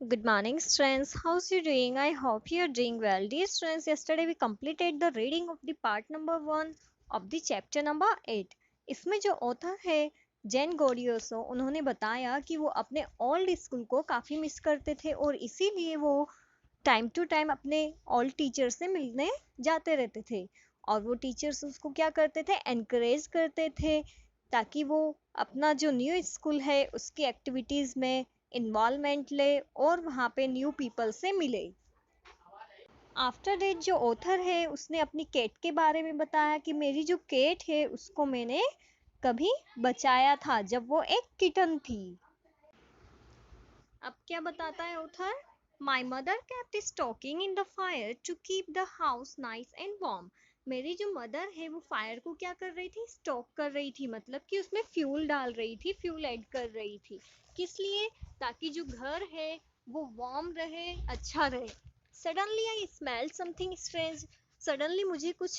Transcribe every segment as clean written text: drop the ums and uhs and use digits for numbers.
Good morning, students. How's you doing? I hope you're doing well. Dear students, yesterday we completed the reading of the part number 1 of the chapter number 8. इसमें जो author है जेन गोडियोसो उन्होंने बताया कि वो अपने old school को काफी मिस करते थे और इसीलिए वो टाइम टू टाइम अपने ओल्ड टीचर से मिलने जाते रहते थे और वो टीचर्स उसको क्या करते थे एनकरेज करते थे ताकि वो अपना जो न्यू स्कूल है उसकी एक्टिविटीज में इन्वॉल्वमेंट ले और वहाँ पे न्यू पीपल से मिले। आफ्टर डेट जो ऑथर है उसने अपनी केट के बारे में बताया कि मेरी जो केट है उसको मैंने कभी बचाया था जब वो एक किटन थी। अब क्या बताता है author? My mother kept stoking in the fire to keep the house nice and warm. मेरी जो मदर है वो फायर को क्या कर रही थी? स्टोक कर रही थी, मतलब कि उसमें फ्यूल डाल रही थी, फ्यूल ऐड कर रही थी। किस लिए? ताकि जो घर है वो वार्म रहे, अच्छा रहे। Suddenly I smell something strange. Suddenly मुझे कुछ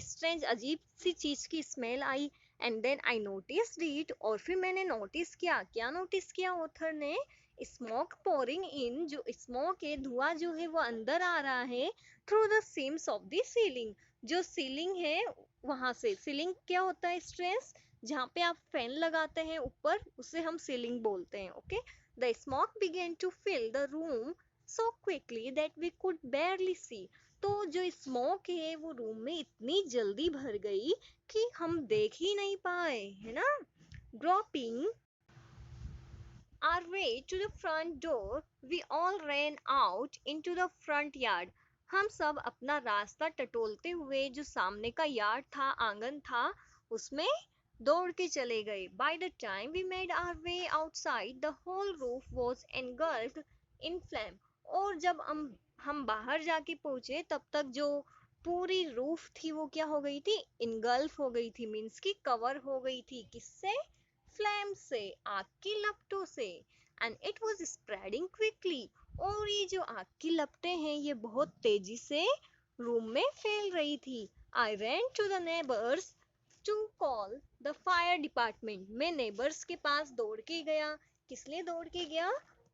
स्ट्रेंज अजीब सी चीज की स्मेल आई and then I noticed it. और फिर मैंने नोटिस किया। क्या नोटिस किया ऑथर ने? Smoke pouring in. जो स्मोक है, धुआं जो है वो अंदर आ रहा है through the seems of the ceiling. जो सीलिंग है वहां से। सीलिंग क्या होता है स्ट्रेस? जहाँ पे आप फैन लगाते हैं ऊपर उसे हम सीलिंग बोलते हैं। Okay. The smoke began to fill the room so quickly that we could barely see. तो जो स्मोक है वो रूम में इतनी जल्दी भर गई कि हम देख ही नहीं पाए, है ना। Groping our way to the front door, we all ran out into the front yard. हम सब अपना रास्ता टटोलते हुए जो सामने का यार्ड था, आंगन था, उसमें दौड़ के चले गए. By the time we made our way outside, the whole roof was engulfed in flame. और जब हम बाहर जाके पहुंचे तब तक जो पूरी रूफ थी वो क्या हो गई थी? इनगल्फ हो गई थी, मीन्स की कवर हो गई थी। किससे? फ्लेम से, आग की लपटों से। And it was spreading quickly. और ये जो आग की लपटें हैं ये बहुत तेजी से रूम में फैल रही थी। I ran to the neighbours to call the fire department. मैं नेबर्स के पास दौड़ के गया। किस लिए दौड़ के गया?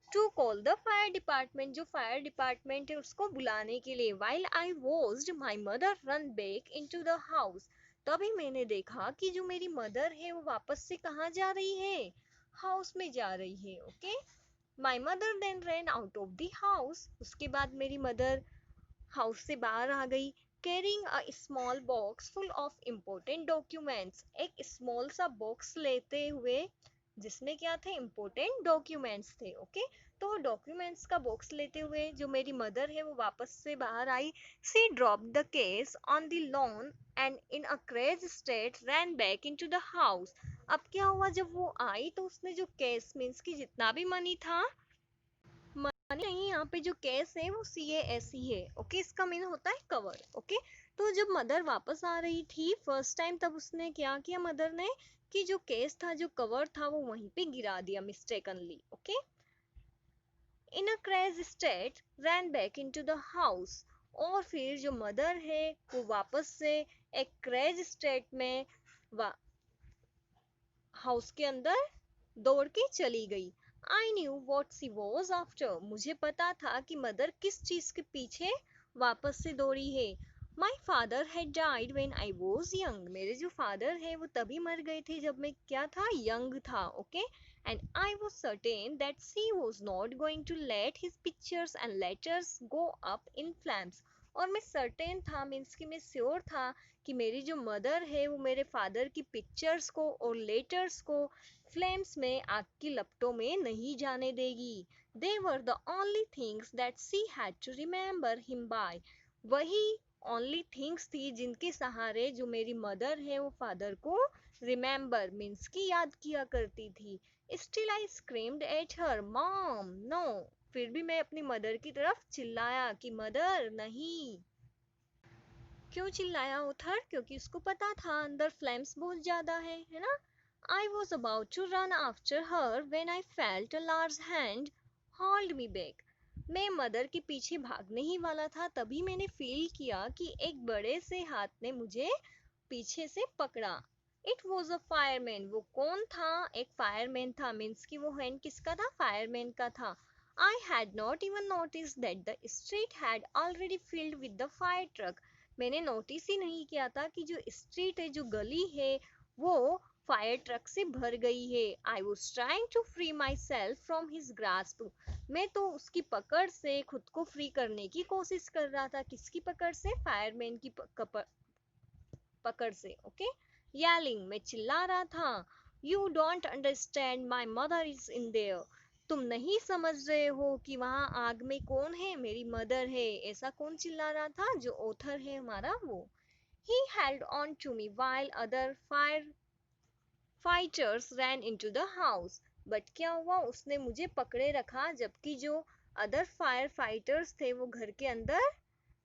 To call the fire department. जो फायर डिपार्टमेंट है उसको बुलाने के लिए। While I was my mother run back in to the house. तभी मैंने देखा कि जो मेरी मदर है वो वापस से कहाँ जा रही है? हाउस में जा रही है। Okay. My mother then ran out of the house. उसके बाद मेरी मदर हाउस से बाहर आ गई, carrying a small box full of important documents. एक स्मॉल सा बॉक्स लेते हुए जिसमें क्या थे? इम्पोर्टेंट डॉक्यूमेंट्स थे। ओके। तो डॉक्यूमेंट्स का बॉक्स लेते हुए जो मेरी मदर है वो वापस से बाहर आई। She drop the case on the lawn and in a craze state ran back into the house. अब क्या हुआ? जब वो आई तो उसने जो केस, मीन्स की जितना भी मनी था, मनी नहीं, यहाँ पे जो केस है वो CAS ही है। ओके। इसका मीन होता है कवर। ओके। तो जब मदर वापस आ रही थी फर्स्ट टाइम, तब उसने क्या किया मदर ने? कि जो केस था, जो कवर था, वो वहीं पे गिरा दिया mistakenly. Okay. In a craze state ran back into the house. और फिर जो मदर है वो वापस से एक क्रेज स्टेट में हाउस के अंदर दौड़ के चली गई। I knew what she was after. मुझे पता था कि मदर किस चीज के पीछे वापस से दौड़ी है। My father had died when I was young. मेरे जो फादर है वो तभी मर गए थे जब मैं क्या था? यंग था। Okay. And I was certain that she was not going to let his pictures and letters go up in flames. और मैं सर्टेन था, मीन्स कि मैं श्योर था कि मेरी जो मदर है वो मेरे फादर की पिक्चर्स को और लेटर्स को फ्लेम्स में, आग की लपटों में नहीं जाने देगी। They were the only things that she had to remember him by. वही ओनली थिंग्स थी जिनके सहारे जो मेरी मदर है वो फादर को रिमेम्बर, मीन्स की याद किया करती थी। Still I screamed at her, mom no. फिर भी मैं अपनी मदर की तरफ चिल्लाया कि मदर नहीं। क्यों चिल्लाया उथर? क्योंकि उसको पता था अंदर फ्लेम्स बहुत ज्यादा है ना। I was about to run after her when I felt a large hand hold me back. मैं मदर के पीछे भागने ही वाला था, तभी मैंने फील किया कि एक बड़े से हाथ ने मुझे पीछे से पकड़ा। It was a fireman. वो कौन था? एक फायरमैन था, मीन्स की वो हैंड किसका था? फायरमैन का था। I had not even noticed that the street had already filled with the fire truck. मैंने नोटिस ही नहीं किया था कि जो स्ट्रीट है, जो गली है, वो फायर ट्रक से भर गई है. I was trying to free myself from his grasp. मैं तो उसकी पकड़ से खुद को फ्री करने की कोशिश कर रहा था. किसकी पकड़ से? फायरमैन की पकड़ से. ओके, yelling, मैं चिल्ला रहा था. You don't understand, my mother is in there. तुम नहीं समझ रहे हो कि वहां आग में कौन है? मेरी मदर है. ऐसा कौन चिल्ला रहा था? जो ऑथर है हमारा वो. He held on to me while other firefighters ran into the house. But क्या हुआ? उसने मुझे पकड़े रखा जबकि जो अदर फायर फाइटर्स थे वो घर के अंदर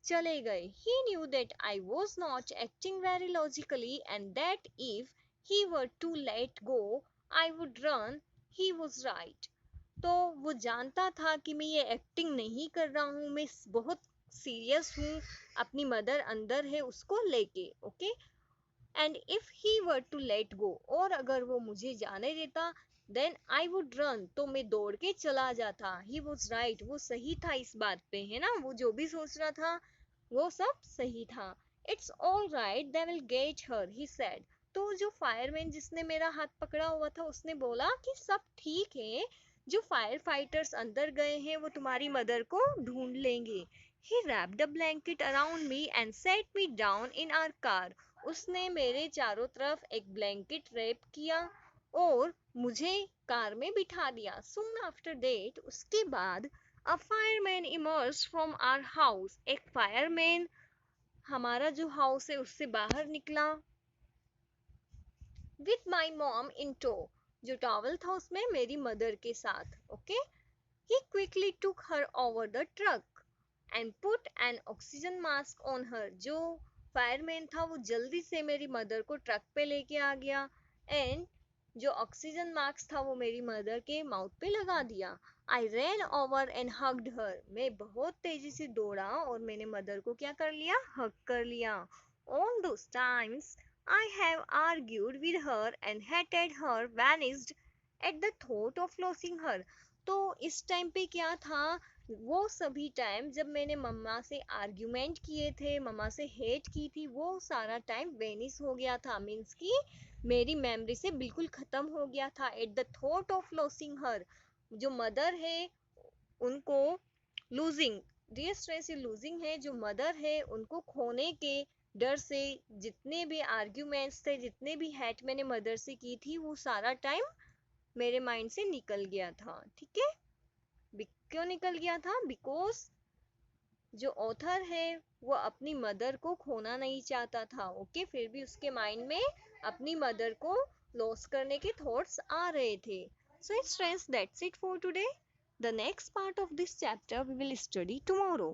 चले गए. He knew that I was not acting very logically and that if he were to let go, I would run. He was right. तो वो जानता था कि मैं ये एक्टिंग नहीं कर रहा हूँ, मैं बहुत सीरियस हूँ. अपनी मदर अंदर है, उसको लेके. Okay, and if he were to let go, और अगर वो मुझे जाने देता, देन आई वुड रन, तो मैं दौड़ के चला जाता. ही वॉज राइट, वो सही था इस बात पे, है ना. वो जो भी सोच रहा था वो सब सही था. It's all right, they will get her, he said. तो जो फायरमैन जिसने मेरा हाथ पकड़ा हुआ था उसने बोला कि सब ठीक है, जो फायर फाइटर्स अंदर गए हैं वो तुम्हारी मदर को ढूंढ लेंगे. He wrapped a blanket around me and set me down in our car. उसने मेरे चारों तरफ एक ब्लैंकेट रैप किया और मुझे कार में बिठा दिया. Soon after that, उसके बाद a fireman emerged from our house. एक फायरमैन हमारा जो हाउस है उससे बाहर निकला. With my mom in tow. जो टॉवल था उसमें मेरी मदर के साथ. Okay, He quickly took her over the truck and put an oxygen mask on her. जो फायरमैन था वो जल्दी से मेरी मदर को ट्रक पे लेके आ गया एंड जो ऑक्सीजन मास्क था वो मेरी मदर के माउथ पे लगा दिया. आई रैन ओवर एंड हग्ड हर. मैं बहुत तेजी से दौड़ा और मैंने मदर को क्या कर लिया? हग कर लिया. All those times I have argued with her and hated her vanished at the thought of losing her. तो इस टाइम पे क्या था? वो सभी टाइम जब मैंने मम्मा से आर्ग्यूमेंट किए थे, मम्मा से हेट की थी, वो सारा टाइम वेनिस हो गया था. मीन्स कि मेरी मेमोरी से बिल्कुल खत्म हो गया था. At the thought of losing her, जो मदर है उनको लूजिंग, डियर स्ट्रेस लूजिंग है, जो मदर है उनको खोने के डर से जितने भी आर्ग्यूमेंट्स थे, जितने भी हेट मैंने मदर से की थी, वो सारा टाइम मेरे माइंड से निकल गया था. ठीक है, क्यों निकल गया था? बिकॉज जो ऑथर है वो अपनी मदर को खोना नहीं चाहता था. ओके, फिर भी उसके माइंड में अपनी मदर को लॉस करने के थॉट्स आ रहे थे. So it's friends, that's it for today. The next part of this chapter we will study tomorrow.